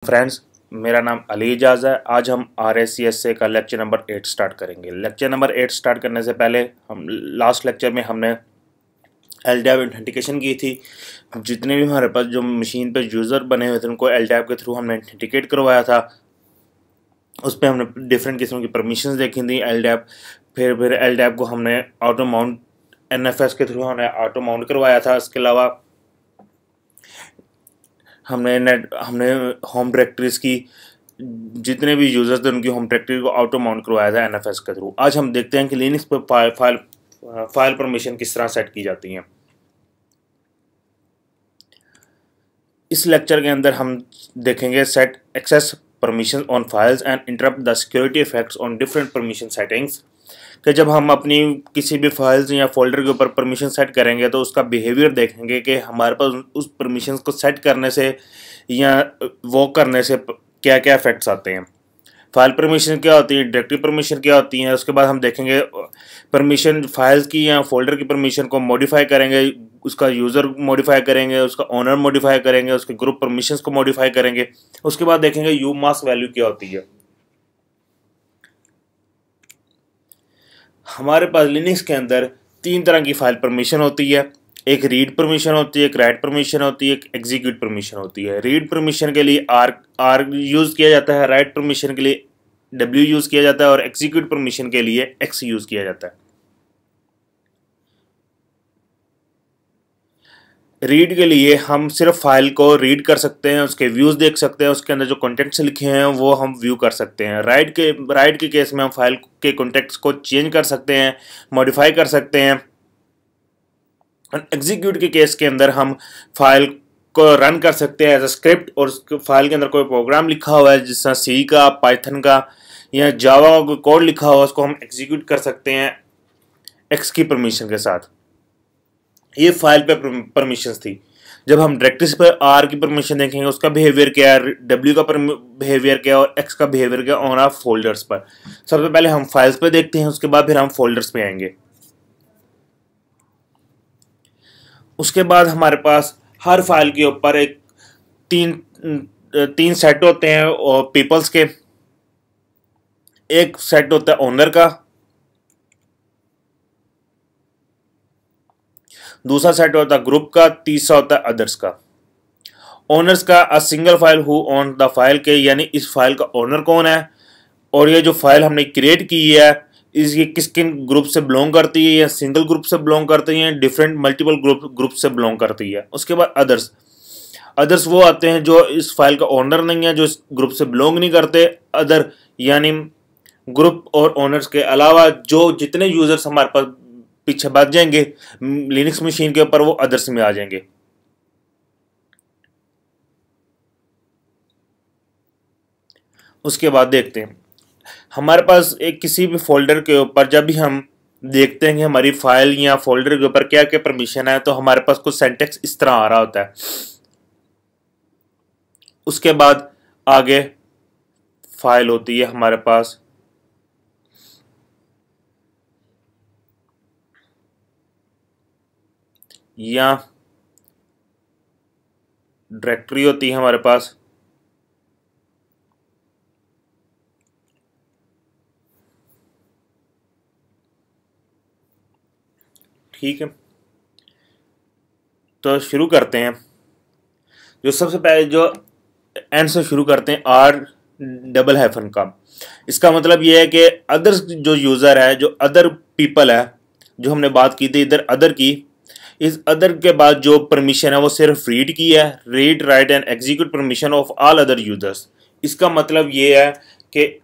Friends, मेरा नाम अली एजाज है। आज हम RSCSA का लेक्चर नंबर 8 स्टार्ट करेंगे। लेक्चर नंबर 8 स्टार्ट करने से पहले हम लास्ट लेक्चर में हमने LDAP ऑथेंटिकेशन की थी। जितने भी हमारे पास जो मशीन पे यूज़र बने हुए थे उनको LDAP के थ्रू हमने ऑथेंटिकेट करवाया था। उस पर हमने डिफरेंट किस्म की परमिशंस देखी थी LDAP। फिर LDAP को हमने ऑटो माउंट NFS के थ्रू हमने ऑटो माउंट करवाया था। इसके अलावा हमने होम डायरेक्टरीज की जितने भी यूजर्स थे उनकी होम डायरेक्टरी को ऑटो माउंट करवाया था NFS के थ्रू। आज हम देखते हैं कि लिनक्स पर फाइल परमिशन किस तरह सेट की जाती हैं। इस लेक्चर के अंदर हम देखेंगे set access permission on files and interrupt the security effects on different permission settings. कि जब हम अपनी किसी भी फाइल्स या फोल्डर के ऊपर परमिशन सेट करेंगे तो उसका बिहेवियर देखेंगे कि हमारे पास उस परमिशन को सेट करने से या वो करने से क्या क्या इफेक्ट्स आते हैं। फाइल परमिशन क्या होती है, डायरेक्टरी परमिशन क्या होती है। उसके बाद हम देखेंगे परमिशन फाइल्स की या फोल्डर की परमिशन को मॉडिफाई करेंगे, उसका यूज़र मॉडिफाई करेंगे, उसका ओनर मॉडिफाई करेंगे, उसके ग्रुप परमिशंस को मॉडिफाई करेंगे। उसके बाद देखेंगे यू मास्क वैल्यू क्या होती है। हमारे पास लिनक्स के अंदर 3 तरह की फाइल परमिशन होती है। एक रीड परमिशन होती है, एक राइट परमिशन होती है, एक एग्जीक्यूट परमिशन होती है। रीड परमिशन के लिए आर यूज़ किया जाता है, राइट परमिशन के लिए W यूज़ किया जाता है और एग्जीक्यूट परमिशन के लिए X यूज़ किया जाता है। रीड के लिए हम सिर्फ फाइल को रीड कर सकते हैं, उसके व्यूज़ देख सकते हैं, उसके अंदर जो कॉन्टेक्ट्स लिखे हैं वो हम व्यू कर सकते हैं। राइट के केस में हम फाइल के कॉन्टेक्ट्स को चेंज कर सकते हैं, मॉडिफाई कर सकते हैं। एग्जीक्यूट के केस के अंदर हम फाइल को रन कर सकते हैं एज अ स्क्रिप्ट, और फाइल के अंदर कोई प्रोग्राम लिखा हुआ है जिस तरह C का, पाइथन का या जावा का कोई कोड लिखा हुआ है उसको हम एग्जीक्यूट कर सकते हैं X की परमिशन के साथ। ये फाइल पे परमिशंस थी। जब हम डायरेक्टरीज पर R की परमिशन देखेंगे उसका बिहेवियर क्या है, W का बिहेवियर क्या है और X का बिहेवियर क्या ऑन आर फोल्डर्स पर। सबसे पहले हम फाइल्स पे देखते हैं, उसके बाद फिर हम फोल्डर्स पे आएंगे। उसके बाद हमारे पास हर फाइल के ऊपर एक तीन सेट होते हैं और पीपल्स के। एक सेट होता है ओनर का, दूसरा सेट होता है ग्रुप का, तीसरा होता है अदर्स का। ओनर्स का a single file who own the file के, यानी इस फाइल का ओनर कौन है और ये जो फाइल हमने क्रिएट की है ये किस किन ग्रुप से बिलोंग करती है, या सिंगल ग्रुप से बिलोंग करती है, डिफरेंट मल्टीपल ग्रुप से बिलोंग करती है। उसके बाद अदर्स वो आते हैं जो इस फाइल का ओनर नहीं है, जो इस ग्रुप से बिलोंग नहीं करते। अदर यानी ग्रुप और ओनर्स के अलावा जो जितने यूजर्स हमारे पास पीछे बच जाएंगे लिनक्स मशीन के ऊपर वो अदर्स में आ जाएंगे। उसके बाद देखते हैं हमारे पास एक किसी भी फोल्डर के ऊपर जब भी हम देखते हैं कि हमारी फाइल या फोल्डर के ऊपर क्या क्या परमिशन है तो हमारे पास कुछ सेंटेक्स इस तरह आ रहा होता है। उसके बाद आगे फाइल होती है हमारे पास, या डायरेक्टरी होती है हमारे पास। ठीक है, तो शुरू करते हैं। जो सबसे पहले जो एंड से शुरू करते हैं R डबल - का। इसका मतलब ये है कि अदर जो यूज़र है, जो अदर पीपल है, जो हमने बात की थी इधर अदर की, इस अदर के बाद जो परमिशन है वो सिर्फ रीड की है, read write and execute permission of all other users. इसका मतलब ये है कि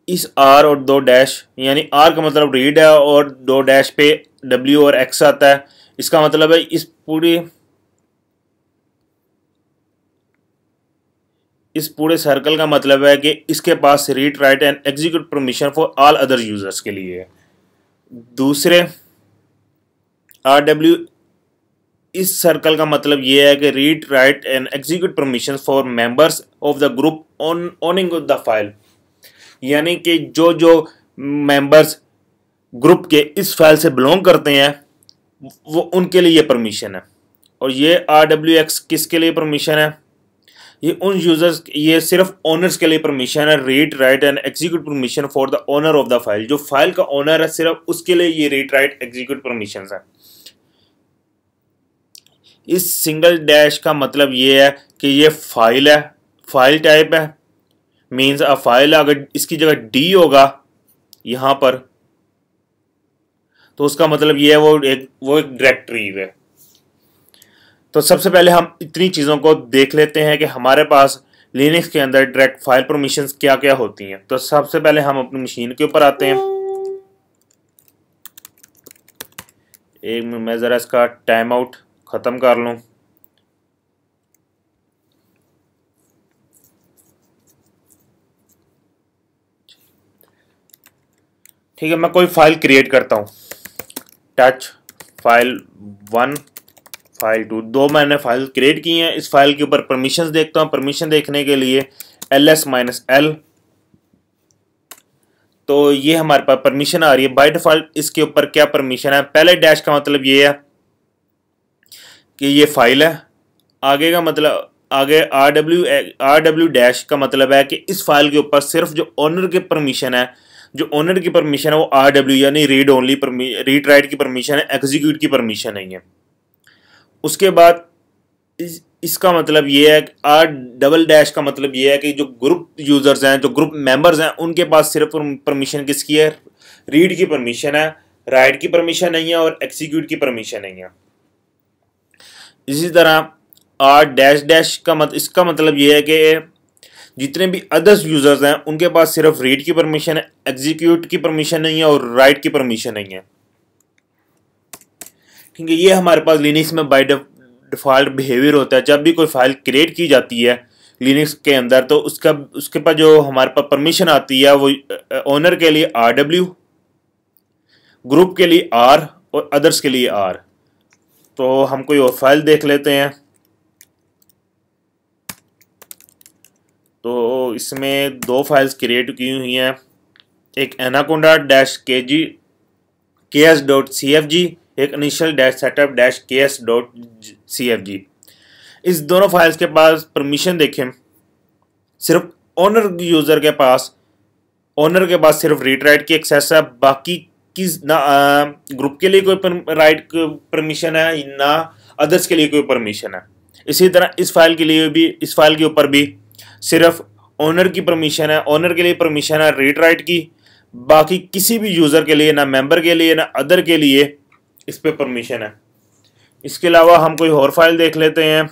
इस R और 2 डैश, यानी R का मतलब रीड है और 2 डैश पे W और X आता है। इसका मतलब है इस पूरे सर्कल का मतलब है कि इसके पास read write and execute permission for all other users के लिए है। दूसरे RW, इस सर्कल का मतलब ये है कि read write and execute permission for members of the group owning the file, यानी कि जो जो मेंबर्स ग्रुप के इस फाइल से बिलोंग करते हैं वो उनके लिए ये परमिशन है। और ये RWX किसके लिए परमिशन है, ये उन यूजर्स, ये सिर्फ ओनर्स के लिए परमिशन है, read write and execute permission for the owner of the file. जो फाइल का ओनर है सिर्फ उसके लिए ये रीड राइट एग्जीक्यूट परमिशन है। इस सिंगल डैश का मतलब ये है कि ये फाइल है, फाइल टाइप है, मीन्स अ फाइल। अगर इसकी जगह डी होगा यहाँ पर तो उसका मतलब ये है वो एक डायरेक्टरी है। तो सबसे पहले हम इतनी चीज़ों को देख लेते हैं कि हमारे पास लिनक्स के अंदर डायरेक्ट फाइल परमिशंस क्या क्या होती हैं। तो सबसे पहले हम अपनी मशीन के ऊपर आते हैं। एक मैं ज़रा इसका टाइम आउट ख़त्म कर लूँ। ठीक है, मैं कोई फाइल क्रिएट करता हूँ। टच फाइल 1 फाइल 2, दो मैंने फाइल क्रिएट की हैं। इस फाइल के ऊपर परमिशंस देखता हूँ। परमिशन देखने के लिए ls-l, तो ये हमारे पास परमिशन आ रही है। बाय डिफॉल्ट इसके ऊपर क्या परमिशन है? पहले डैश का मतलब ये है कि ये फाइल है। आगे का मतलब आगे rw डैश का मतलब है कि इस फाइल के ऊपर सिर्फ जो ओनर के परमिशन है, जो ओनर की परमिशन है वो rw यानी रीड ओनली, रीड राइट की परमिशन है, एग्जीक्यूट की परमिशन नहीं है। उसके बाद इसका मतलब ये है कि आर डबल डैश का मतलब ये है कि जो ग्रुप यूजर्स हैं, जो ग्रुप मेंबर्स हैं, उनके पास सिर्फ परमिशन किसकी है? रीड की परमिशन है, राइट की परमिशन नहीं है और एग्जीक्यूट की परमिशन नहीं है। इसी तरह आर डैश डैश का इसका मतलब ये है कि जितने भी अदर्स यूजर्स हैं उनके पास सिर्फ रीड की परमिशन है, एग्जीक्यूट की परमिशन नहीं है और राइट की परमिशन नहीं है। ठीक है, ये हमारे पास लिनक्स में बाय डिफ़ॉल्ट बिहेवियर होता है। जब भी कोई फाइल क्रिएट की जाती है लिनक्स के अंदर तो उसके पास जो हमारे पास परमिशन आती है वो ओनर के लिए rw, ग्रुप के लिए r और अदर्स के लिए r। तो हम कोई और फाइल देख लेते हैं। तो इसमें दो फाइल्स क्रिएट की हुई हैं, एक एनाकोंडा डैश ks.cfg, एक initial dash setup dash ks.cfg। इस दोनों फाइल्स के पास परमिशन देखें, सिर्फ ओनर यूजर के पास सिर्फ रीड राइट की एक्सेस है। बाकी की ना ग्रुप के लिए कोई राइट परमिशन है ना अदर्स के लिए कोई परमिशन है। इसी तरह इस फाइल के लिए भी, इस फाइल के ऊपर भी सिर्फ ओनर की परमिशन है, ओनर के लिए परमिशन है रीड राइट की। बाकी किसी भी यूजर के लिए, ना मेंबर के लिए ना अदर के लिए इस पे परमिशन है। इसके अलावा हम कोई और फाइल देख लेते हैं।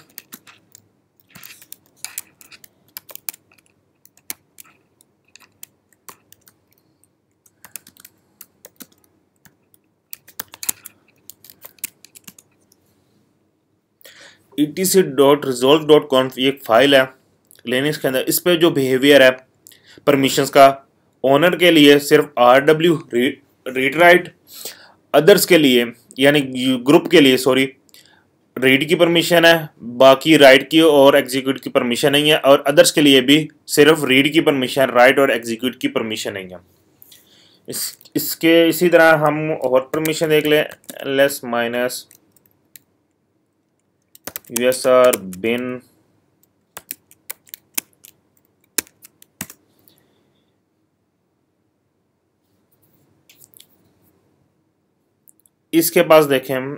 etc.resolve.conf ये एक फाइल है लिनक्स के अंदर। इस पे जो बिहेवियर है परमिशंस का, ओनर के लिए सिर्फ rw रीड राइट, अदर्स के लिए यानी ग्रुप के लिए रीड की परमिशन है, बाकी राइट की और एग्जीक्यूट की परमिशन नहीं है। और अदर्स के लिए भी सिर्फ रीड की परमिशन, राइट और एग्जीक्यूट की परमिशन नहीं है। इसके इसी तरह हम और परमिशन देख लें, ls- usr bin इसके पास देखें हम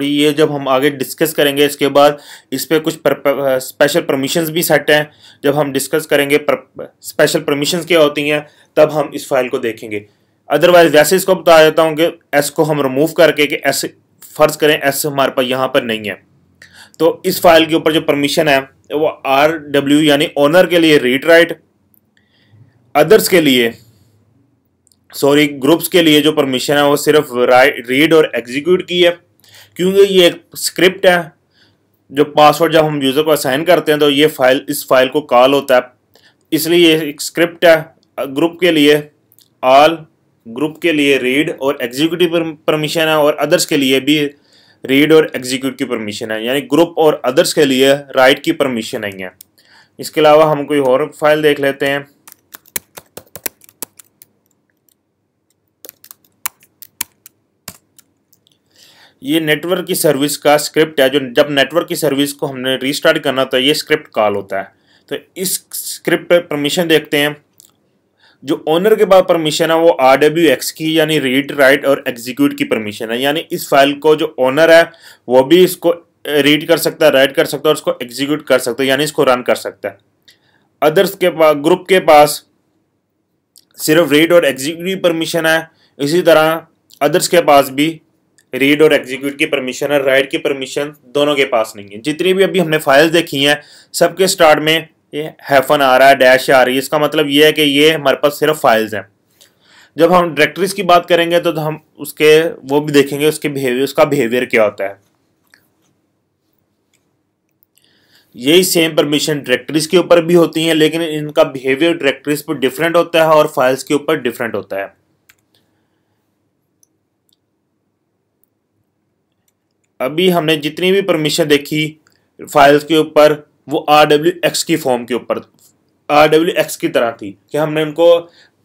ये जब हम आगे डिस्कस करेंगे इसके बाद इस पे कुछ स्पेशल परमिशंस भी सेट हैं। जब हम डिस्कस करेंगे स्पेशल परमिशंस क्या होती हैं तब हम इस फाइल को देखेंगे। अदरवाइज वैसे इसको बता देता हूँ कि एस को हम रिमूव करके कि एस फर्ज करें एस हमारे पास यहाँ पर नहीं है, तो इस फाइल के ऊपर जो परमिशन है वो rw यानी ओनर के लिए रीड राइट, अदर्स के लिए ग्रुप्स के लिए जो परमिशन है वो सिर्फ रीड और एग्जीक्यूट की है। क्योंकि ये एक स्क्रिप्ट है, जो पासवर्ड जब हम यूज़र को असाइन करते हैं तो ये फाइल इस फाइल को कॉल होता है, इसलिए ये एक स्क्रिप्ट है। ग्रुप के लिए ऑल, ग्रुप के लिए रीड और एग्जीक्यूटिव परमिशन है और अदर्स के लिए भी रीड और एग्जीक्यूट की परमिशन है, यानी ग्रुप और अदर्स के लिए राइट की परमिशन नहीं है। इसके अलावा हम कोई और फाइल देख लेते हैं। ये नेटवर्क की सर्विस का स्क्रिप्ट है, जो जब नेटवर्क की सर्विस को हमने रीस्टार्ट करना तो ये स्क्रिप्ट कॉल होता है। तो इस स्क्रिप्ट पर परमिशन देखते हैं। जो ओनर के पास परमिशन है वो RWX की यानी रीड राइट और एग्जीक्यूट की परमिशन है, यानी इस फाइल को जो ओनर है वो भी इसको रीड कर सकता है, राइट कर सकता है और इसको एग्जीक्यूट कर सकता है, यानी इसको रन कर सकता है। अदर्स के पास, ग्रुप के पास सिर्फ रीड और एग्जीक्यूट की परमिशन है। इसी तरह अदर्स के पास भी रीड और एग्जीक्यूट की परमिशन है, राइट की परमिशन दोनों के पास नहीं है। जितनी भी अभी हमने फाइल्स देखी हैं सबके स्टार्ट में ये हैफन आ रहा है, डैश आ रही है, इसका मतलब ये है कि ये हमारे पास सिर्फ फाइल्स हैं। जब हम डायरेक्टरीज की बात करेंगे तो हम उसके वो भी देखेंगे उसके बिहेवियर, उसका बिहेवियर क्या होता है। यही सेम परमिशन डायरेक्टरीज के ऊपर भी होती हैं, लेकिन इनका बिहेवियर डायरेक्टरीज पर डिफरेंट होता है और फाइल्स के ऊपर डिफरेंट होता है। अभी हमने जितनी भी परमिशन देखी फाइल्स के ऊपर वो RWX की फॉर्म के ऊपर, RWX की तरह थी कि हमने उनको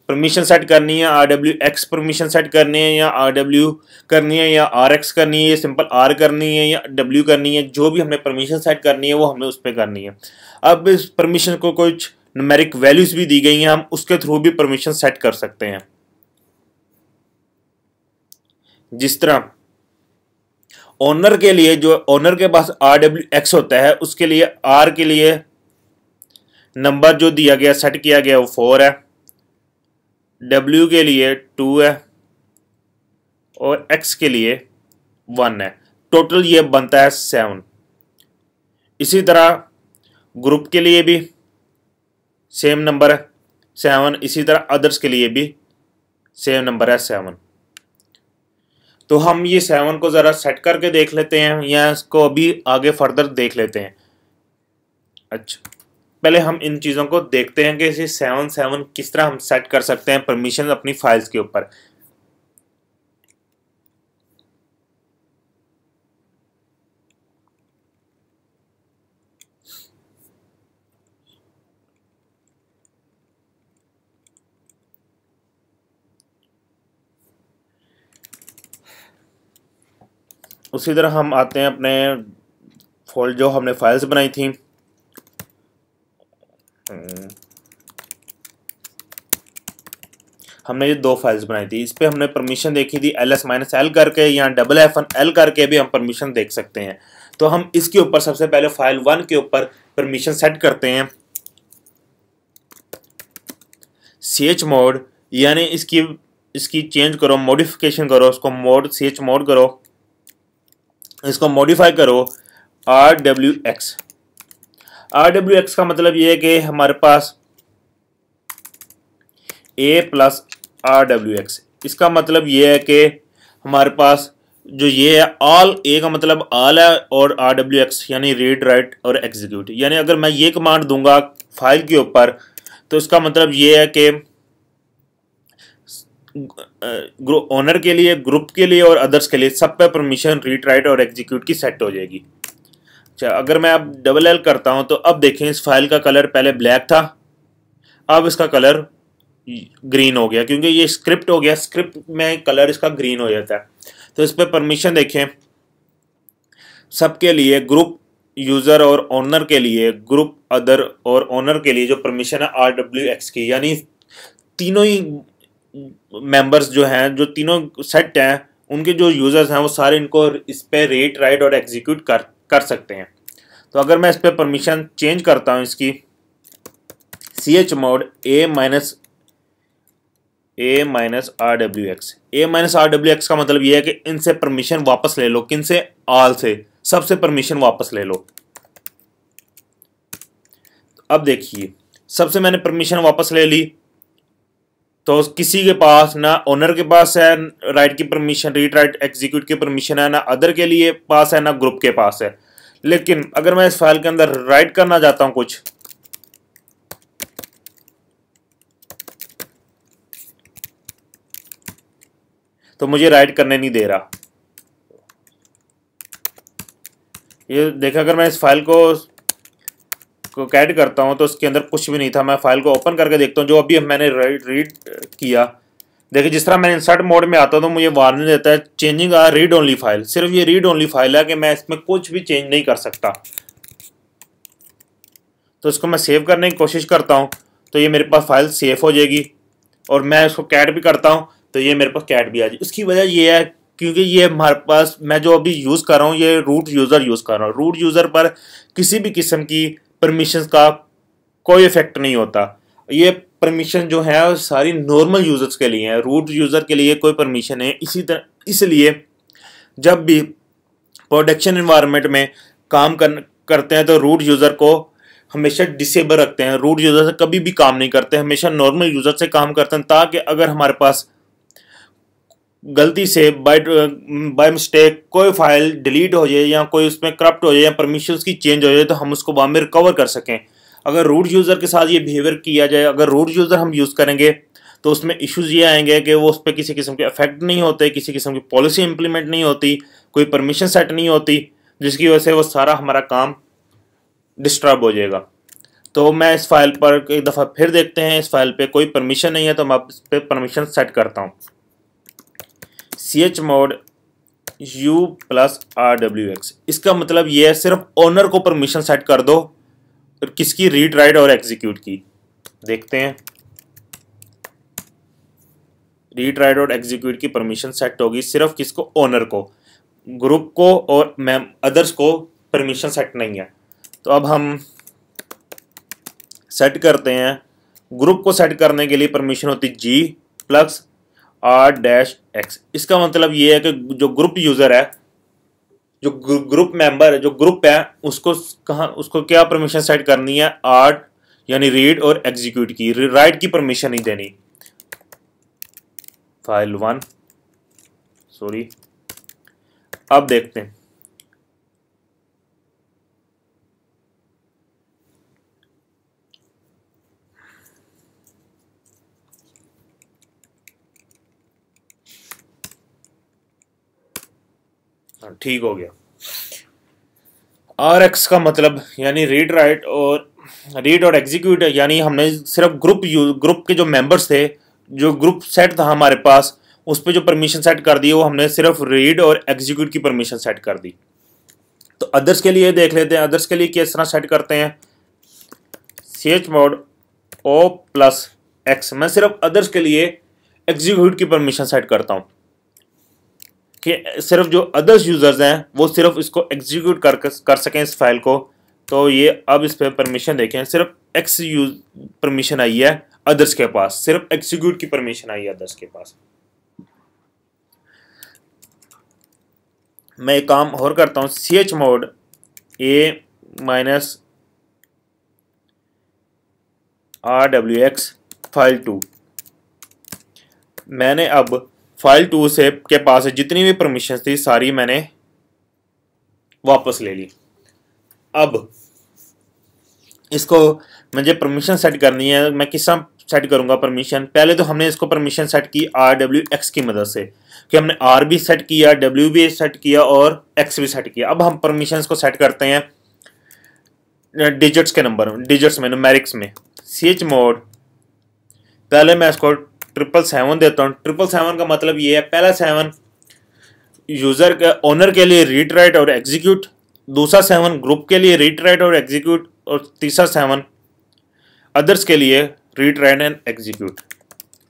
परमिशन सेट करनी है, RWX परमिशन सेट करनी है या RW करनी है या RX करनी है या सिंपल R करनी है या W करनी है। जो भी हमने परमिशन सेट करनी है वो हमें उस पर करनी है। अब इस परमिशन को कुछ न्यूमेरिक वैल्यूज भी दी गई हैं, हम उसके थ्रू भी परमिशन सेट कर सकते हैं। जिस तरह ओनर के लिए, जो ओनर के पास RWX होता है उसके लिए R के लिए नंबर जो दिया गया सेट किया गया वो 4 है, W के लिए 2 है और X के लिए 1 है। टोटल ये बनता है 7। इसी तरह ग्रुप के लिए भी सेम नंबर है 7, इसी तरह अदर्स के लिए भी सेम नंबर है 7। तो हम ये 7 को ज़रा सेट करके देख लेते हैं या इसको अभी आगे फर्दर देख लेते हैं। अच्छा, पहले हम इन चीज़ों को देखते हैं कि इसे 7 किस तरह हम सेट कर सकते हैं परमिशन अपनी फाइल्स के ऊपर। उसी तरह हम आते हैं अपने फोल्ड जो हमने फाइल्स बनाई थी, हमने ये 2 फाइल्स बनाई थी, इस पे हमने परमिशन देखी थी ls-l करके या -l करके भी हम परमिशन देख सकते हैं। तो हम इसके ऊपर सबसे पहले फाइल 1 के ऊपर परमिशन सेट करते हैं। chmod यानी इसकी चेंज करो, मॉडिफिकेशन करो, उसको मोड chmod करो, इसको मॉडिफाई करो RWX। RWX का मतलब ये है कि हमारे पास A + RWX, इसका मतलब ये है कि हमारे पास जो ये है ऑल, A का मतलब ऑल है और RWX यानी रीड राइट और एग्जीक्यूट। यानी अगर मैं ये कमांड दूंगा फाइल के ऊपर तो इसका मतलब ये है कि ओनर के लिए, ग्रुप के लिए और अदर्स के लिए सब पे परमिशन रीड राइट और एग्जीक्यूट की सेट हो जाएगी। अच्छा, अगर मैं अब -l करता हूं तो अब देखें इस फाइल का कलर पहले ब्लैक था, अब इसका कलर ग्रीन हो गया क्योंकि ये स्क्रिप्ट हो गया, स्क्रिप्ट में कलर इसका ग्रीन हो जाता है। तो इस पर परमिशन देखें, सबके लिए, ग्रुप यूज़र और ओनर के लिए, ग्रुप अदर और ओनर के लिए जो परमिशन है RWX की, यानी तीनों ही मेंबर्स जो हैं, जो तीनों सेट हैं, उनके जो यूज़र्स हैं वो सारे इनको इस पर रीड राइट और एग्जीक्यूट कर सकते हैं। तो अगर मैं इस पर परमिशन चेंज करता हूँ इसकी, chmod A-RWX का मतलब ये है कि इनसे परमिशन वापस ले लो। किन से? ऑल से, सबसे परमिशन वापस ले लो। अब देखिए, सबसे मैंने परमिशन वापस ले ली तो किसी के पास ना ओनर के पास है राइट की परमिशन, रीड राइट एग्जीक्यूट की परमिशन है, ना अदर के लिए पास है, ना ग्रुप के पास है। लेकिन अगर मैं इस फाइल के अंदर राइट करना चाहता हूं कुछ, तो मुझे राइट करने नहीं दे रहा। ये देखा, अगर मैं इस फाइल को कैड करता हूं तो उसके अंदर कुछ भी नहीं था। मैं फाइल को ओपन करके देखता हूं, जो अभी मैंने रीड किया देखिए जिस तरह मैं इंसर्ट मोड में आता हूँ तो मुझे वार्निंग देता है चेंजिंग आ रीड ओनली फाइल, सिर्फ ये रीड ओनली फाइल है कि मैं इसमें कुछ भी चेंज नहीं कर सकता। तो इसको मैं सेव करने की कोशिश करता हूँ तो ये मेरे पास फाइल सेव हो जाएगी, और मैं इसको कैट भी करता हूँ तो ये मेरे पास कैट भी आ जाए। उसकी वजह ये है क्योंकि ये हमारे पास, मैं जो अभी यूज़ कर रहा हूँ ये रूट यूज़र यूज़ कर रहा हूँ। रूट यूज़र पर किसी भी किस्म की परमिशंस का कोई इफेक्ट नहीं होता। ये परमिशन जो है सारी नॉर्मल यूज़र्स के लिए है, रूट यूज़र के लिए कोई परमिशन है। इसी तरह इसलिए जब भी प्रोडक्शन इन्वायरमेंट में काम करते हैं तो रूट यूज़र को हमेशा डिसेबल रखते हैं। रूट यूज़र से कभी भी काम नहीं करते, हमेशा नॉर्मल यूज़र से काम करते हैं, ताकि अगर हमारे पास गलती से बाय मिस्टेक कोई फाइल डिलीट हो जाए या कोई उसमें करप्ट हो जाए या परमिशंस की चेंज हो जाए तो हम उसको बाद में रिकवर कर सकें। अगर रूट यूज़र के साथ ये बिहेवियर किया जाए, अगर रूट यूज़र हम यूज़ करेंगे तो उसमें इश्यूज़ ये आएंगे कि वो उस पर किसी किस्म के इफेक्ट नहीं होते, किसी किस्म की पॉलिसी इंप्लीमेंट नहीं होती, कोई परमिशन सेट नहीं होती, जिसकी वजह से वो सारा हमारा काम डिस्टर्ब हो जाएगा। तो मैं इस फाइल पर एक दफ़ा फिर देखते हैं, इस फाइल पे कोई परमिशन नहीं है तो मैं इस पर परमिशन सेट करता हूँ। chmod u+rwx, इसका मतलब ये है सिर्फ ओनर को परमिशन सेट कर दो, किसकी, रीड राइट और एग्जीक्यूट की। देखते हैं रीड राइट और एग्जीक्यूट की परमिशन सेट होगी सिर्फ किसको, ओनर को, ग्रुप को और मैम अदर्स को परमिशन सेट नहीं है। तो अब हम सेट करते हैं, ग्रुप को सेट करने के लिए परमिशन होती G+R-X। इसका मतलब ये है कि जो ग्रुप यूज़र है, जो ग्रुप मेंबर है, जो ग्रुप है, उसको क्या परमिशन सेट करनी है, आर यानी रीड और एग्जीक्यूट की, राइट की परमिशन नहीं देनी। फाइल 1 सॉरी, अब देखते हैं ठीक हो गया। RX का मतलब यानी रीड राइट और एग्जीक्यूट, यानी हमने सिर्फ ग्रुप के जो मेंबर्स थे, जो ग्रुप सेट था हमारे पास, उस पर जो परमिशन सेट कर दी वो हमने सिर्फ रीड और एग्जीक्यूट की परमिशन सेट कर दी। तो अदर्स के लिए देख लेते हैं, अदर्स के लिए किस तरह सेट करते हैं। chmod o+x, मैं सिर्फ अदर्स के लिए एग्जीक्यूट की परमिशन सेट करता हूँ कि सिर्फ जो अदर्स यूजर्स हैं वो सिर्फ इसको एग्जीक्यूट कर सकें इस फाइल को। तो ये अब इस पर परमिशन देखें, सिर्फ एक्स यूज परमिशन आई है अदर्स के पास, सिर्फ एग्जीक्यूट की परमिशन आई है अदर्स के पास। मैं एक काम और करता हूँ, chmod a-rwx फाइल 2, मैंने अब फाइल 2 से के पास जितनी भी परमिशन थी सारी मैंने वापस ले ली। अब इसको मुझे परमिशन सेट करनी है, मैं किस तरह सेट करूंगा परमिशन। पहले तो हमने इसको परमिशन सेट की RWX की मदद से, कि हमने R भी सेट किया, W भी सेट किया और X भी सेट किया। अब हम परमिशन को सेट करते हैं डिजिट्स के नंबर, डिजिट्स में, न्यूमेरिक्स में। chmod, पहले मैं इसको 777 देता हूँ। 777 का मतलब ये है, पहला 7 यूजर के, ओनर के लिए रीड राइट और एग्जीक्यूट, दूसरा 7 ग्रुप के लिए रीड राइट और एग्जीक्यूट, और तीसरा 7 अदर्स के लिए read write and execute.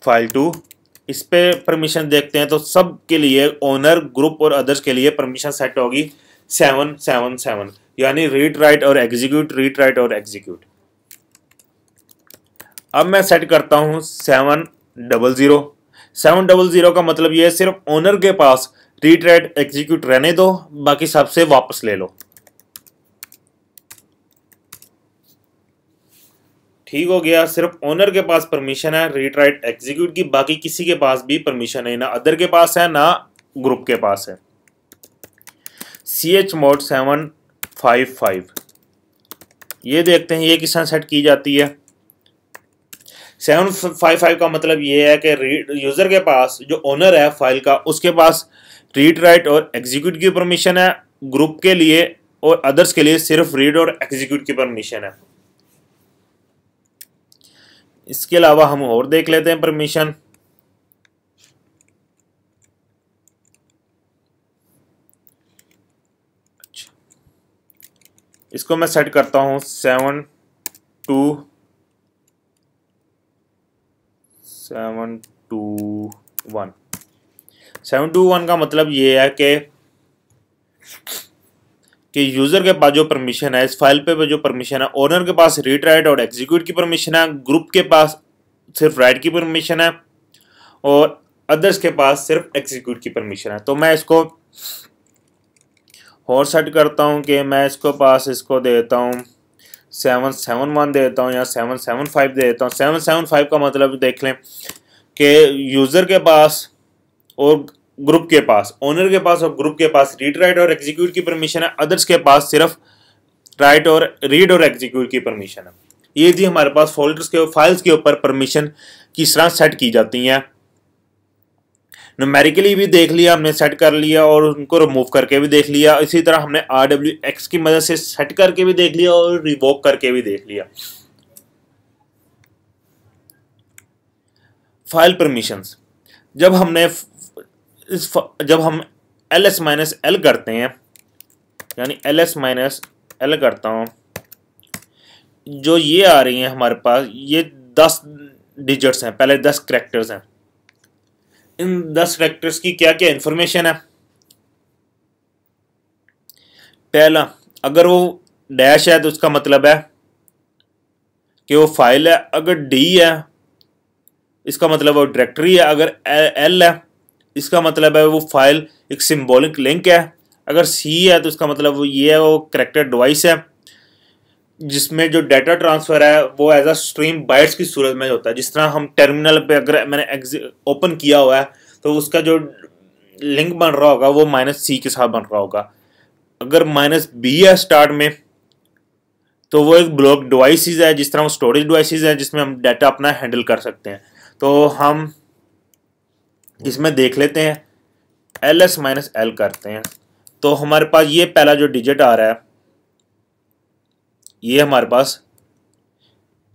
File 2, इस पे परमिशन देखते हैं तो सब के लिए, ओनर, ग्रुप और अदर्स के लिए परमिशन सेट होगी 777, यानी रीड राइट और एग्जीक्यूट, रीड राइट और एग्जीक्यूट। अब मैं सेट करता हूँ 700। 700 का मतलब ये है सिर्फ ओनर के पास रीड राइट एग्जीक्यूट रहने दो, बाकी सबसे वापस ले लो। ठीक हो गया, सिर्फ ओनर के पास परमिशन है रीड राइट एग्जीक्यूट की, बाकी किसी के पास भी परमिशन नहीं, ना अदर के पास है ना ग्रुप के पास है। chmod 755, ये देखते हैं ये किस तरह सेट की जाती है। 755 का मतलब ये है कि यूजर के पास, जो ओनर है फाइल का, उसके पास रीड राइट और एग्जीक्यूट की परमिशन है, ग्रुप के लिए और अदर्स के लिए सिर्फ रीड और एग्जीक्यूट की परमिशन है। इसके अलावा हम और देख लेते हैं परमिशन। इसको मैं सेट करता हूँ 721। 721 का मतलब ये है कि यूजर के पास जो परमिशन है, इस फाइल पे जो परमिशन है, ओनर के पास रीड राइट और एग्जीक्यूट की परमिशन है, ग्रुप के पास सिर्फ राइट की परमिशन है और अदर्स के पास सिर्फ एग्जीक्यूट की परमिशन है। तो मैं इसको और सेट करता हूँ कि मैं इसको देता हूँ 771 दे देता हूँ या 775 दे देता हूँ। 775 का मतलब देख लें कि यूज़र के पास और ग्रुप के पास, ओनर के पास और ग्रुप के पास रीड राइट और एग्जीक्यूट की परमिशन है, अदर्स के पास सिर्फ राइट और रीड और एग्जीक्यूट की परमिशन है। ये थी हमारे पास फोल्डर्स के फाइल्स के ऊपर परमिशन किस तरह सेट की जाती हैं। न्यूमेरिकली भी देख लिया हमने, सेट कर लिया, और उनको रिमूव करके भी देख लिया। इसी तरह हमने RWX की मदद से सेट करके भी देख लिया और रिवोक करके भी देख लिया। फाइल परमिशंस, जब हम ls-l करते हैं, यानी ls-l करता हूं, जो ये आ रही हैं हमारे पास, ये 10 डिजिट्स हैं, पहले 10 कैरेक्टर्स हैं। इन 10 कैरेक्टर्स की क्या क्या इंफॉर्मेशन है? पहला, अगर वो डैश है तो उसका मतलब है कि वो फाइल है। अगर D है इसका मतलब वो डायरेक्टरी है। अगर L है इसका मतलब है वो फाइल एक सिंबॉलिक लिंक है। अगर C है तो इसका मतलब वो ये है, वो कैरेक्टर डिवाइस है जिसमें जो डाटा ट्रांसफर है वो एज अ स्ट्रीम बाइट्स की सूरत में होता है। जिस तरह हम टर्मिनल पे अगर मैंने ओपन किया हुआ है तो उसका जो लिंक बन रहा होगा वो -C के साथ बन रहा होगा। अगर -B है स्टार्ट में तो वो एक ब्लॉक डिवाइसेस है, जिस तरह वो स्टोरेज डिवाइसेस है जिसमें हम डाटा अपना हैंडल कर सकते हैं। तो हम इसमें देख लेते हैं, ls-l करते हैं तो हमारे पास ये पहला जो डिजिट आ रहा है, ये हमारे पास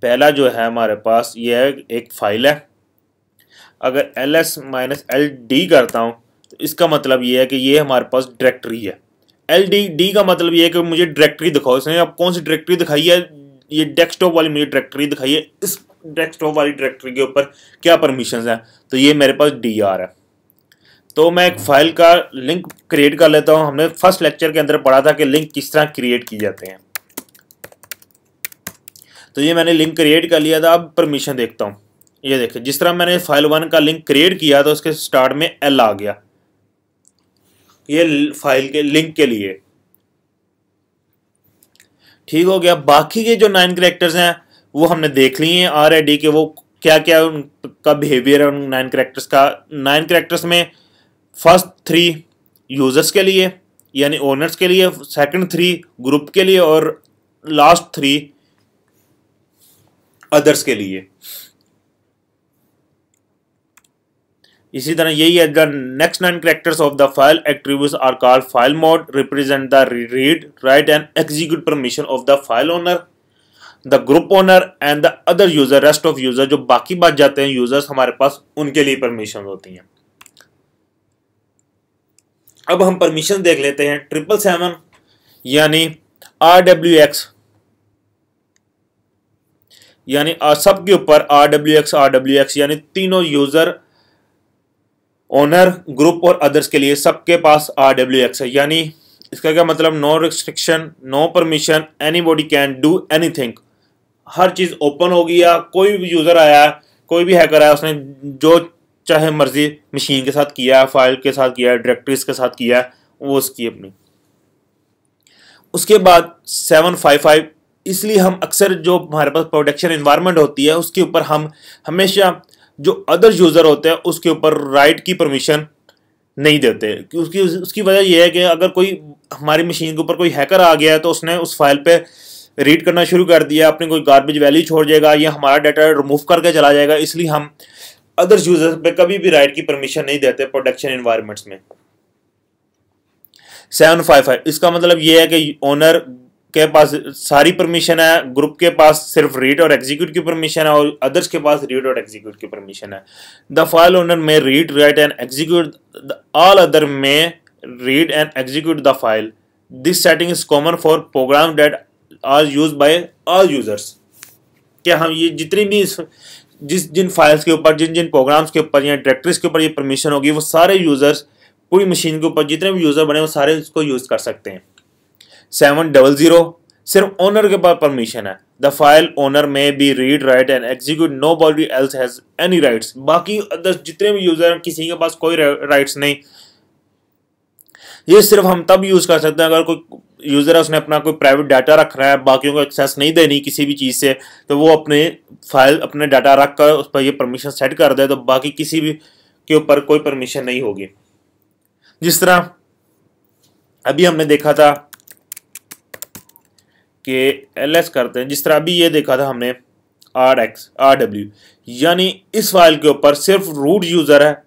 पहला जो है, हमारे पास ये है एक फाइल है। अगर ls-ld करता हूँ तो इसका मतलब ये है कि ये हमारे पास डायरेक्टरी है। ld का मतलब ये है कि मुझे डायरेक्टरी दिखाओ। इसने अब कौन सी डायरेक्टरी दिखाई है? ये डेस्कटॉप वाली मुझे डायरेक्टरी दिखाई है। इस डेस्कटॉप वाली डायरेक्टरी के ऊपर क्या परमिशंस हैं? तो ये मेरे पास dr है। तो मैं एक फाइल का लिंक क्रिएट कर लेता हूँ। हमने फर्स्ट लेक्चर के अंदर पढ़ा था कि लिंक किस तरह क्रिएट की जाते हैं। तो ये मैंने लिंक क्रिएट कर लिया था। अब परमिशन देखता हूँ, ये देखिए जिस तरह मैंने फाइल 1 का लिंक क्रिएट किया तो उसके स्टार्ट में L आ गया, ये फाइल के लिंक के लिए ठीक हो गया। बाकी के जो 9 कैरेक्टर्स हैं वो हमने देख लिए हैं ऑलरेडी कि वो क्या क्या उनका बिहेवियर है उन 9 कैरेक्टर्स का। 9 कैरेक्टर्स में फर्स्ट 3 यूजर्स के लिए यानी ओनर्स के लिए, सेकंड 3 ग्रुप के लिए और लास्ट 3 अदर्स के लिए। इसी तरह यही है, the next 9 characters of the file attributes are called file mode, represent the read write and execute permission of the file owner, the group owner and the other user. Rest of user, जो बाकी बच जाते हैं users हमारे पास, उनके लिए permission होती हैं। अब हम परमिशन देख लेते हैं। 777 यानी RWX, यानी सबके ऊपर RWX यानी तीनों यूजर, ओनर, ग्रुप और अदर्स के लिए सबके पास RWX है। यानी इसका क्या मतलब? No restriction, no permission, anybody can do anything. हर चीज ओपन हो गया। कोई भी यूजर आया, कोई भी हैकर आया, उसने जो चाहे मर्जी मशीन के साथ किया, फाइल के साथ किया, डायरेक्टरीज के साथ किया, वो उसकी अपनी। उसके बाद 755, इसलिए हम अक्सर जो हमारे पास प्रोटेक्शन एनवायरनमेंट होती है उसके ऊपर हम हमेशा जो अदर यूजर होते हैं उसके ऊपर राइट की परमिशन नहीं देते। उसकी वजह यह है कि अगर कोई हमारी मशीन के ऊपर कोई हैकर आ गया है तो उसने उस फाइल पे रीड करना शुरू कर दिया, अपनी कोई गार्बेज वैल्यू छोड़ जाएगा या हमारा डाटा रिमूव करके चला जाएगा। इसलिए हम अदर यूजर्स पे कभी भी राइट की परमिशन नहीं देते प्रोटेक्शन एनवायरनमेंट्स में। 755, इसका मतलब यह है कि ओनर के पास सारी परमिशन है, ग्रुप के पास सिर्फ रीड और एग्जीक्यूट की परमिशन है और अदर्स के पास रीड और एग्जीक्यूट की परमिशन है। द फाइल ओनर में read write and execute, all other में read and execute the file. This setting is common for program that are use by all users. क्या हम ये जितनी भी जिन फाइल्स के ऊपर, जिन जिन प्रोग्राम्स के ऊपर या डायरेक्टरीज के ऊपर ये परमिशन होगी, वो सारे यूजर्स पूरी मशीन के ऊपर जितने भी यूजर बने वो सारे इसको यूज कर सकते हैं। 700 सिर्फ ओनर के पास परमिशन है। द फाइल ओनर में be read write and execute, nobody else has any rights. बाकी अदर जितने भी यूजर हैं किसी के पास कोई राइट्स नहीं। ये सिर्फ हम तब यूज कर सकते हैं अगर कोई यूजर है उसने अपना कोई प्राइवेट डाटा रख रहा है, बाकियों को एक्सेस नहीं देनी किसी भी चीज से, तो वो अपने फाइल अपने डाटा रख कर उस पर ये परमिशन सेट कर दे, तो बाकी किसी भी के ऊपर कोई परमिशन नहीं होगी। जिस तरह अभी हमने देखा था कि ls करते हैं, जिस तरह अभी ये देखा था हमने rw, यानी इस फाइल के ऊपर सिर्फ रूट यूजर है,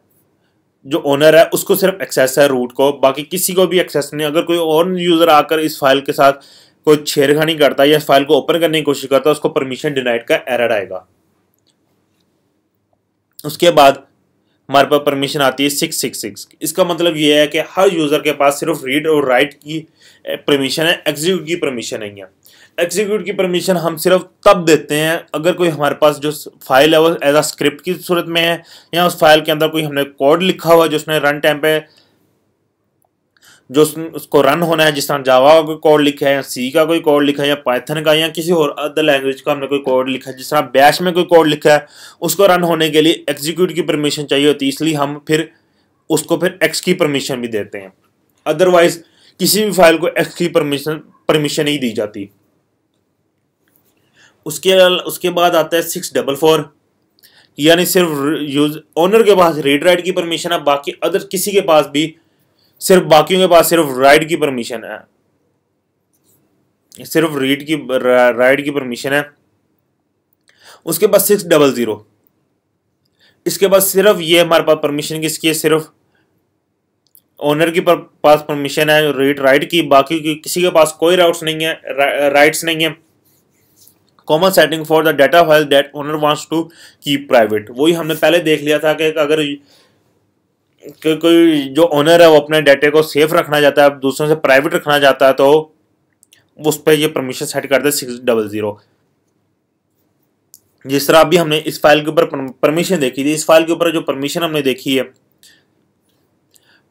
जो ओनर है उसको सिर्फ एक्सेस है रूट को, बाकी किसी को भी एक्सेस नहीं। अगर कोई और यूजर आकर इस फाइल के साथ कोई छेड़खानी करता है या इस फाइल को ओपन करने की कोशिश करता है, उसको परमिशन डिनाइड का एरर आएगा। उसके बाद हमारे पास परमिशन आती है 666। इसका मतलब ये है कि हर यूजर के पास सिर्फ रीड और राइट की परमिशन है, एग्जीक्यूट की परमिशन नहीं है। एग्जीक्यूट की परमिशन हम सिर्फ तब देते हैं अगर कोई हमारे पास जो फाइल है वो एज अ स्क्रिप्ट की सूरत में है, या उस फाइल के अंदर कोई हमने कोड लिखा हुआ है जो उसने रन टाइम पे जो उसको रन होना है, जिस तरह जावा का कोई कोड लिखा है या सी का कोई कोड लिखा है या पाइथन का या किसी और अदर लैंग्वेज का हमने कोई कोड लिखा है, जिस तरह बैश में कोई कोड लिखा है, उसको रन होने के लिए एग्जीक्यूट की परमिशन चाहिए होती है, इसलिए हम फिर उसको फिर एक्स की परमिशन भी देते हैं। अदरवाइज किसी भी फाइल को एक्स की परमिशन नहीं दी जाती। उसके बाद आता है 644, यानी सिर्फ यूज ओनर के पास रीड राइट की परमिशन है, बाकी अदर किसी के पास भी सिर्फ बाकियों के पास सिर्फ राइट की परमिशन है, सिर्फ राइट की परमिशन है। उसके बाद 600, इसके बाद सिर्फ ये हमारे पास परमिशन किसकी है, सिर्फ ओनर की पास परमिशन है रीड राइट की, बाकी की किसी के पास कोई राइट्स नहीं है। Common setting for the data file that owner wants to keep private, वही हमने पहले देख लिया था कि अगर कोई जो ओनर है वो अपने डाटे को सेफ रखना चाहता है, दूसरों से प्राइवेट रखना चाहता है, तो उस पर ये परमिशन सेट कर दे 600। जिस तरह अभी हमने इस फाइल के ऊपर परमिशन देखी थी, इस फाइल के ऊपर जो परमिशन हमने देखी है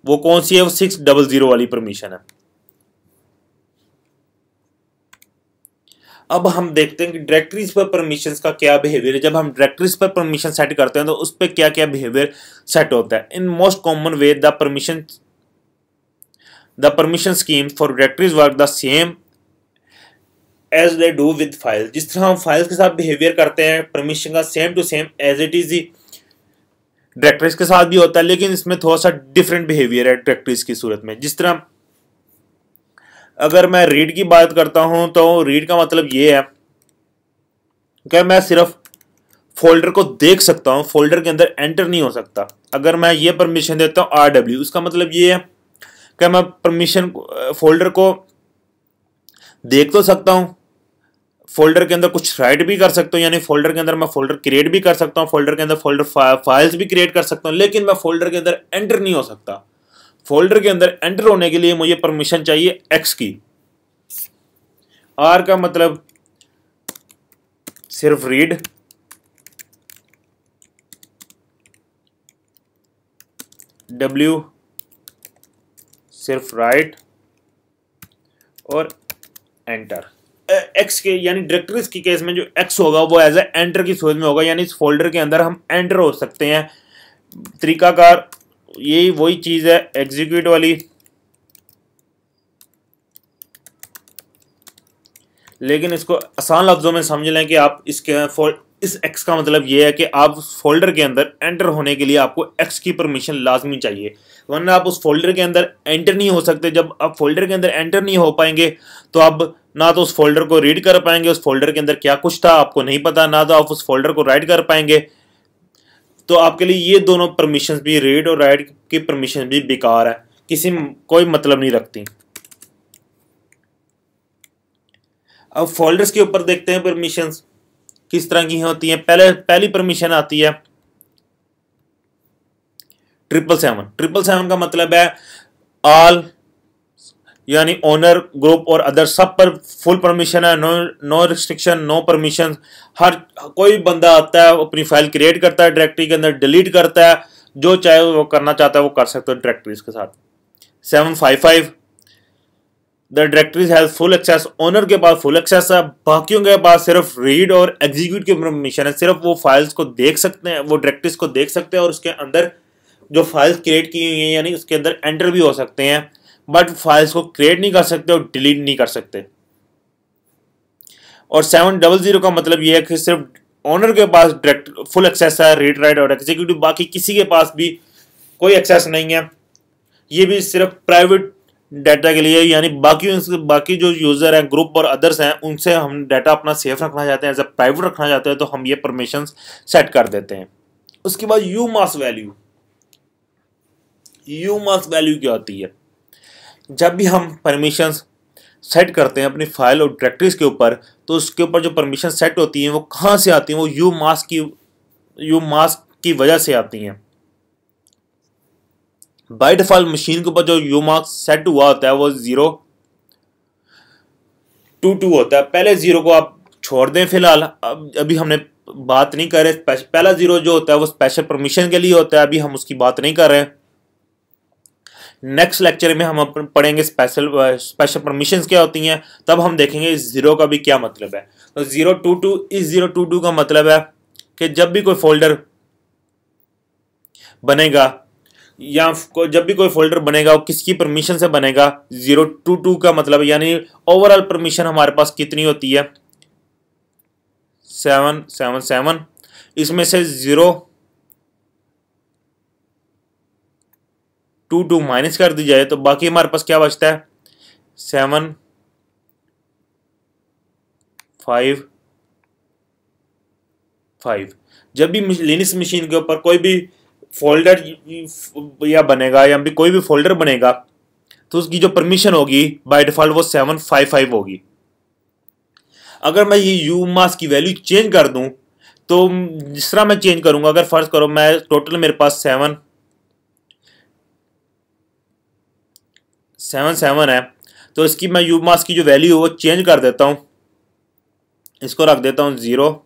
वो कौन सी है, वो 600 वाली परमिशन है। अब हम देखते हैं कि डायरेक्टरीज पर परमिशंस का क्या बिहेवियर है। जब हम डायरेक्टरीज पर परमिशन सेट करते हैं तो उस पर क्या क्या बिहेवियर सेट होता है। In most common way the permission scheme for directories work the same as they do with file. जिस तरह हम फाइल्स के साथ बिहेवियर करते हैं परमिशन का same to same as it is directories के साथ भी होता है, लेकिन इसमें थोड़ा सा डिफरेंट बिहेवियर है डायरेक्टरीज की सूरत में। जिस तरह अगर मैं रीड की बात करता हूं तो रीड का मतलब ये है कि मैं सिर्फ फोल्डर को देख सकता हूं, फोल्डर के अंदर एंटर नहीं हो सकता। अगर मैं ये परमिशन देता हूं RW, उसका मतलब ये है कि मैं परमिशन फोल्डर को देख तो सकता हूं, फोल्डर के अंदर कुछ राइट भी कर सकता हूं, यानी फोल्डर के अंदर मैं फोल्डर क्रिएट भी कर सकता हूं, फोल्डर के अंदर फोल्डर फाइल्स भी क्रिएट कर सकता हूं, लेकिन मैं फोल्डर के अंदर एंटर नहीं हो सकता। फोल्डर के अंदर एंटर होने के लिए मुझे परमिशन चाहिए X की। R का मतलब सिर्फ रीड, W सिर्फ राइट और एंटर। X के यानी डायरेक्टरीज की केस में जो X होगा वो एज ए एंटर की सूरत में होगा, यानी इस फोल्डर के अंदर हम एंटर हो सकते हैं। तरीकाकार यही वही चीज है एग्जीक्यूट वाली, लेकिन इसको आसान लफ्जों में समझ लें कि आप इस X का मतलब ये है कि आप फोल्डर के अंदर एंटर होने के लिए आपको X की परमिशन लाजमी चाहिए, वरना आप उस फोल्डर के अंदर एंटर नहीं हो सकते। जब आप फोल्डर के अंदर एंटर नहीं हो पाएंगे तो आप ना तो उस फोल्डर को रीड कर पाएंगे, उस फोल्डर के अंदर क्या कुछ था आपको नहीं पता, ना तो आप उस फोल्डर को राइट कर पाएंगे। तो आपके लिए ये दोनों परमिशंस भी, रीड और राइट की परमिशन भी बेकार है, कोई मतलब नहीं रखती। अब फोल्डर्स के ऊपर देखते हैं परमिशंस किस तरह की होती हैं। पहली परमिशन आती है 777। 777 का मतलब है ऑल यानी ओनर, ग्रुप और अदर सब पर फुल परमिशन है, नो रिस्ट्रिक्शन, नो परमिशन। हर कोई बंदा आता है, अपनी फाइल क्रिएट करता है डायरेक्टरी के अंदर, डिलीट करता है, जो चाहे वो करना चाहता है वो कर सकता है डायरेक्टरीज के साथ। 755 the directories has full access, owner के पास फुल एक्सेस है, बाकियों के पास सिर्फ रीड और एग्जीक्यूट की परमिशन है, सिर्फ वो फाइल्स को देख सकते हैं, वो डायरेक्टरीज को देख सकते हैं और उसके अंदर जो फाइल्स क्रिएट की हुई हैं यानी उसके अंदर एंटर भी हो सकते हैं, बट फाइल्स को क्रिएट नहीं कर सकते और डिलीट नहीं कर सकते। और 700 का मतलब ये है कि सिर्फ ओनर के पास डायरेक्ट फुल एक्सेस है, रीड राइट और एग्जीक्यूटिव, बाकी किसी के पास भी कोई एक्सेस नहीं है। ये भी सिर्फ प्राइवेट डाटा के लिए, यानी बाकी जो यूजर हैं, ग्रुप और अदर्स हैं, उनसे हम डाटा अपना सेफ रखना चाहते हैं, एज अ प्राइवेट रखना चाहते हैं, तो हम ये परमिशन सेट कर देते हैं। उसके बाद you mass value. You mass value क्या होती है? जब भी हम परमिशन सेट करते हैं अपनी फाइल और डायरेक्टरीज के ऊपर, तो उसके ऊपर जो परमिशन सेट होती हैं वो कहाँ से आती हैं? वो यू मास की वजह से आती हैं। बाय डिफॉल्ट मशीन के ऊपर जो यू मार्क्स सेट हुआ होता है वो 022 होता है। पहले 0 को आप छोड़ दें फिलहाल, अभी हमने बात नहीं कर रहे। पहला 0 जो होता है वो स्पेशल परमिशन के लिए होता है, अभी हम उसकी बात नहीं कर रहे। नेक्स्ट लेक्चर में हम पढ़ेंगे स्पेशल परमिशंस क्या होती हैं, तब हम देखेंगे इस 0 का भी क्या मतलब है। तो 022, इस 022 का मतलब है कि जब भी कोई फोल्डर बनेगा या जब भी कोई फोल्डर बनेगा वो किसकी परमिशन से बनेगा? 022 का मतलब है, यानी ओवरऑल परमिशन हमारे पास कितनी होती है? 777। इसमें से 022 माइनस कर दी जाए तो बाकी हमारे पास क्या बचता है? 755। जब भी लिनक्स मशीन के ऊपर कोई भी फोल्डर या बनेगा या भी कोई भी फोल्डर बनेगा तो उसकी जो परमिशन होगी बाय डिफॉल्ट वो 755 होगी। अगर मैं ये यू मास की वैल्यू चेंज कर दूं तो जिस तरह मैं चेंज करूंगा, अगर फर्ज करो मैं टोटल मेरे पास 777 है, तो इसकी मैं यू मास की जो वैल्यू है वो चेंज कर देता हूं। इसको रख देता हूं 0,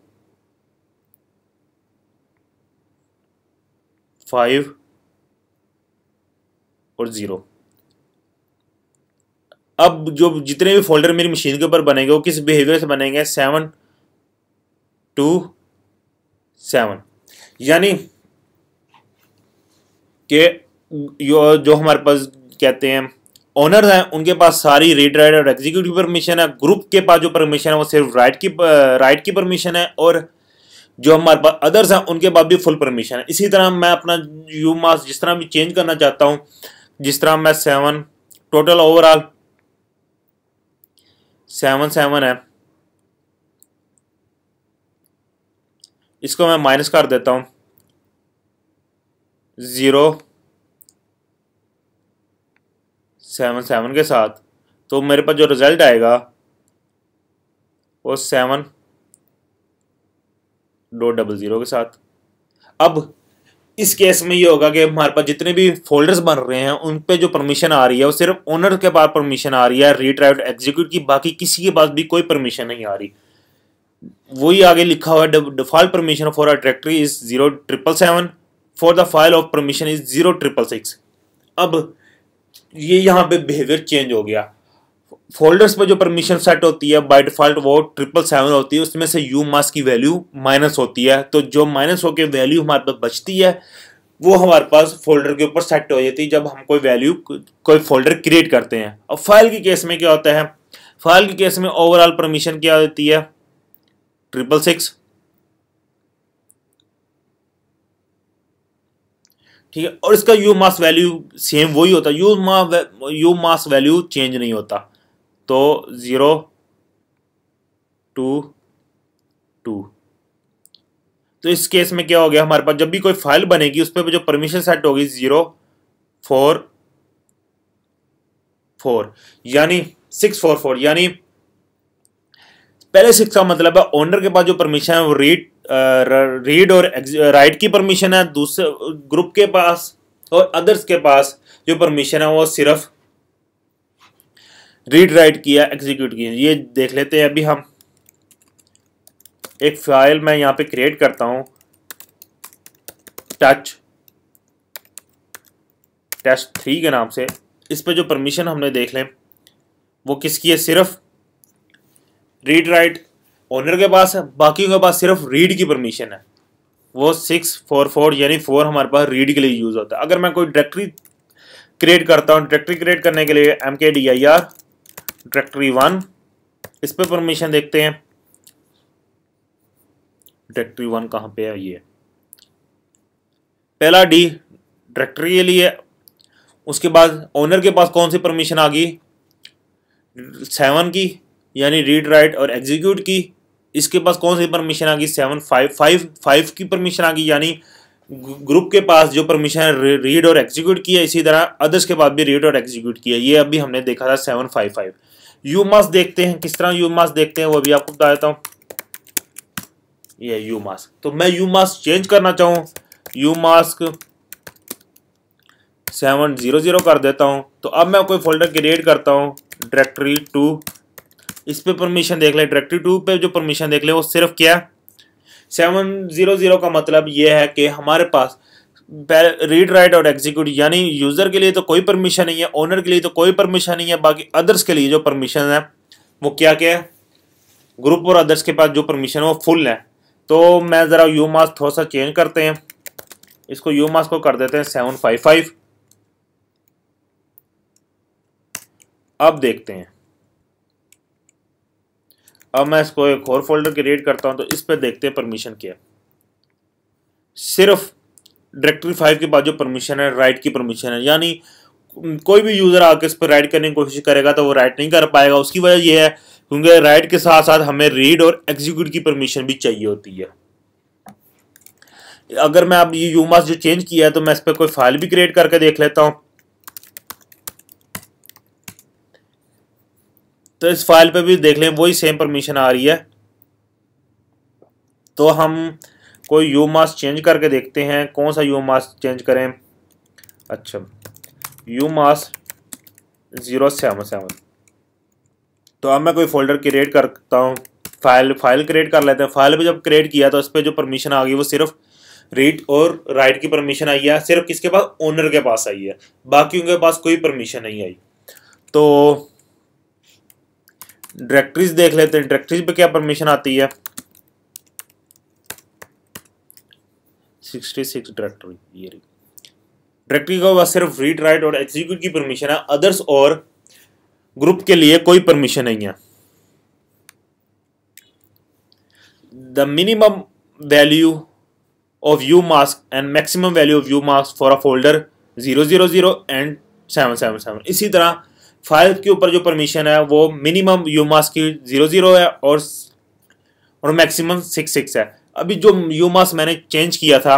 5 और 0। अब जो जितने भी फोल्डर मेरी मशीन के ऊपर बनेंगे वो किस बिहेवियर से बनेंगे? 727। यानी कि जो हमारे पास कहते हैं ओनर हैं उनके पास सारी रीड राइट और एग्जीक्यूटिव परमिशन है। ग्रुप के पास जो परमिशन है वो सिर्फ राइट की परमिशन है, और जो हमारे पास अदर्स हैं उनके पास भी फुल परमिशन है। इसी तरह मैं अपना यू मास जिस तरह भी चेंज करना चाहता हूँ, जिस तरह मैं 7 टोटल ओवरऑल 7 है, इसको मैं माइनस कर देता हूं 077 के साथ, तो मेरे पास जो रिजल्ट आएगा वो 7.00 के साथ। अब इस केस में ये होगा कि हमारे पास जितने भी फोल्डर्स बन रहे हैं उन पे जो परमिशन आ रही है वो सिर्फ ओनर के पास परमिशन आ रही है रीड राइट एग्जीक्यूट की, बाकी किसी के पास भी कोई परमिशन नहीं आ रही। वही आगे लिखा हुआ है, default permission for a directory is 0,777, for the file of permission is 0,666। अब ये यहाँ पे बिहेवियर चेंज हो गया। फोल्डर्स पे जो परमिशन सेट होती है बाय डिफॉल्ट वो 777 होती है, उसमें से यू मास की वैल्यू माइनस होती है, तो जो माइनस होकर वैल्यू हमारे पास बचती है वो हमारे पास फोल्डर के ऊपर सेट हो जाती है जब हम कोई फोल्डर क्रिएट करते हैं। अब फाइल के केस में क्या होता है? फाइल के केस में ओवरऑल परमिशन क्या होती है? 666। ठीक है, और इसका यू मास वैल्यू सेम वही होता है, यू मास वैल्यू चेंज नहीं होता, तो 0,2,2। तो इस केस में क्या हो गया, हमारे पास जब भी कोई फाइल बनेगी उस पर जो परमिशन सेट होगी 0,4,4 यानी 644, यानी पहले 6 का मतलब है ओनर के पास जो परमिशन है वो रीड और राइट की परमिशन है, दूसरे ग्रुप के पास और अदर्स के पास जो परमिशन है वो सिर्फ रीड राइट किया, एग्जीक्यूट किया, ये देख लेते हैं। अभी हम एक फाइल मैं यहाँ पे क्रिएट करता हूँ, test3 के नाम से। इस पे जो परमिशन हमने देख लें वो किसकी है, सिर्फ रीड राइट ओनर के पास है, बाकी के पास सिर्फ रीड की परमिशन है। वो 644 यानी 4 हमारे पास रीड के लिए यूज होता है। अगर मैं कोई डायरेक्टरी क्रिएट करता हूँ, डायरेक्टरी क्रिएट करने के लिए mkdir डायरेक्टरी1, इस पे परमिशन देखते हैं। डायरेक्टरी1 कहाँ पे है, ये पहला डी डायरेक्टरी के लिए। उसके बाद ओनर के पास कौन सी परमिशन आ गई, 7 की यानी रीड राइट और एग्जीक्यूट की। इसके पास कौन सी परमिशन आ गई, 755 की परमिशन आ गई, यानी ग्रुप के पास जो परमिशन है रीड और एग्जीक्यूट की है, इसी तरह अदर्स के पास भी रीड और एग्जीक्यूट की है। ये अभी हमने देखा था 755। यू मास्क देखते हैं, किस तरह यू मास्क देखते हैं वो भी आपको बता देता हूँ। ये यू मास्क, तो मैं यू मास्क चेंज करना चाहूँ, यू मास्क 700 कर देता हूँ। तो अब मैं कोई फोल्डर क्रिएट करता हूँ, डायरेक्टरी2, इस पे परमिशन देख ले। डायरेक्टरी2 पे जो परमिशन देख ले वो सिर्फ क्या, 700 का मतलब ये है कि हमारे पास रीड राइट और एग्जीक्यूट, यानी यूजर के लिए तो कोई परमिशन नहीं है, ओनर के लिए तो कोई परमिशन नहीं है, बाकी अदर्स के लिए जो परमिशन है वो क्या क्या है, ग्रुप और अदर्स के पास जो परमिशन है वो फुल है। तो मैं ज़रा यू मास्क थोड़ा सा चेंज करते हैं, इसको यू मास्क को कर देते हैं 755। अब देखते हैं, अब मैं इसको एक और फोल्डर क्रिएट करता हूं, तो इस पर देखते हैं परमिशन क्या है। सिर्फ डायरेक्टरी 5 के बाद जो परमिशन है राइट की परमिशन है, यानी कोई भी यूजर आके इस पर राइट करने की कोशिश करेगा तो वो राइट नहीं कर पाएगा। उसकी वजह यह है क्योंकि राइट के साथ साथ हमें रीड और एग्जीक्यूट की परमिशन भी चाहिए होती है। अगर मैं अब ये यूमास जो चेंज किया है तो मैं इस पर कोई फाइल भी क्रिएट करके देख लेता हूं। तो इस फाइल पे भी देख लें वही सेम परमिशन आ रही है। तो हम कोई यू मास्क चेंज करके देखते हैं, कौन सा यू मास्क चेंज करें। अच्छा, यू मास्क 077। तो अब मैं कोई फोल्डर क्रिएट करता हूँ, फाइल क्रिएट कर लेते हैं। फाइल पे जब क्रिएट किया तो इस पर जो परमिशन आ गई वो सिर्फ रीड और राइट की परमिशन आई है, सिर्फ किसके पास, ओनर के पास आई है, बाकी उनके पास कोई परमिशन नहीं आई। तो डायरेक्टरीज देख लेते हैं, डायरेक्टरीज पे क्या परमिशन आती है, 66 डायरेक्टरी। ये रही डायरेक्टरी का बस सिर्फ रीड राइट और एग्जीक्यूट की परमिशन है, अदर्स और ग्रुप के लिए कोई परमिशन नहीं है। The minimum value of you mask and maximum value of you mask for a folder 000 and 777। इसी तरह फाइल के ऊपर जो परमिशन है वो मिनिमम यू मास्क की 00 है और मैक्सिमम 66 है। अभी जो यू मास्क मैंने चेंज किया था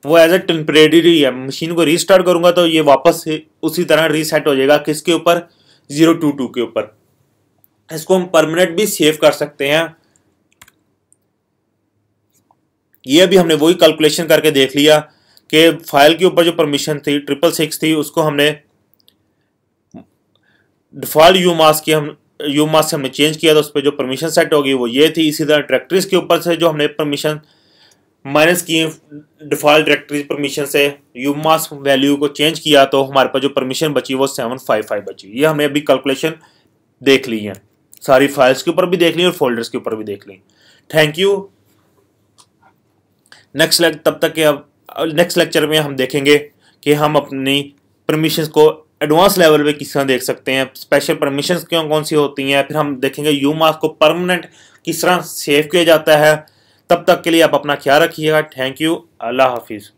वो एज ए टेम्परेरी है, मशीन को रीस्टार्ट करूंगा तो ये वापस उसी तरह रीसेट हो जाएगा, किसके ऊपर, 022 के ऊपर। इसको हम परमानेंट भी सेव कर सकते हैं। ये भी हमने वही कैलकुलेशन करके देख लिया कि फाइल के ऊपर जो परमिशन थी 666 थी, उसको हमने डिफॉल्ट यू मास्क से हमने चेंज किया तो उस पर जो परमिशन सेट होगी वो ये थी। इसी तरह डायरेक्टरीज के ऊपर से जो हमने परमिशन माइनस किए डिफॉल्ट डायरेक्टरी परमिशन से यू मास्क वैल्यू को चेंज किया तो हमारे पास जो परमिशन बची वो 755 बची। ये हमने अभी कैलकुलेशन देख ली है, सारी फाइल्स के ऊपर भी देख ली और फोल्डर्स के ऊपर भी देख ली। Thank you. नेक्स्ट लेक्चर में हम देखेंगे कि हम अपनी परमिशंस को एडवांस लेवल पे किस तरह देख सकते हैं, स्पेशल परमिशंस कौन सी होती हैं, फिर हम देखेंगे यू मास्क को परमानेंट किस तरह सेव किया जाता है। तब तक के लिए आप अपना ख्याल रखिएगा। Thank you. अल्लाह हाफिज़।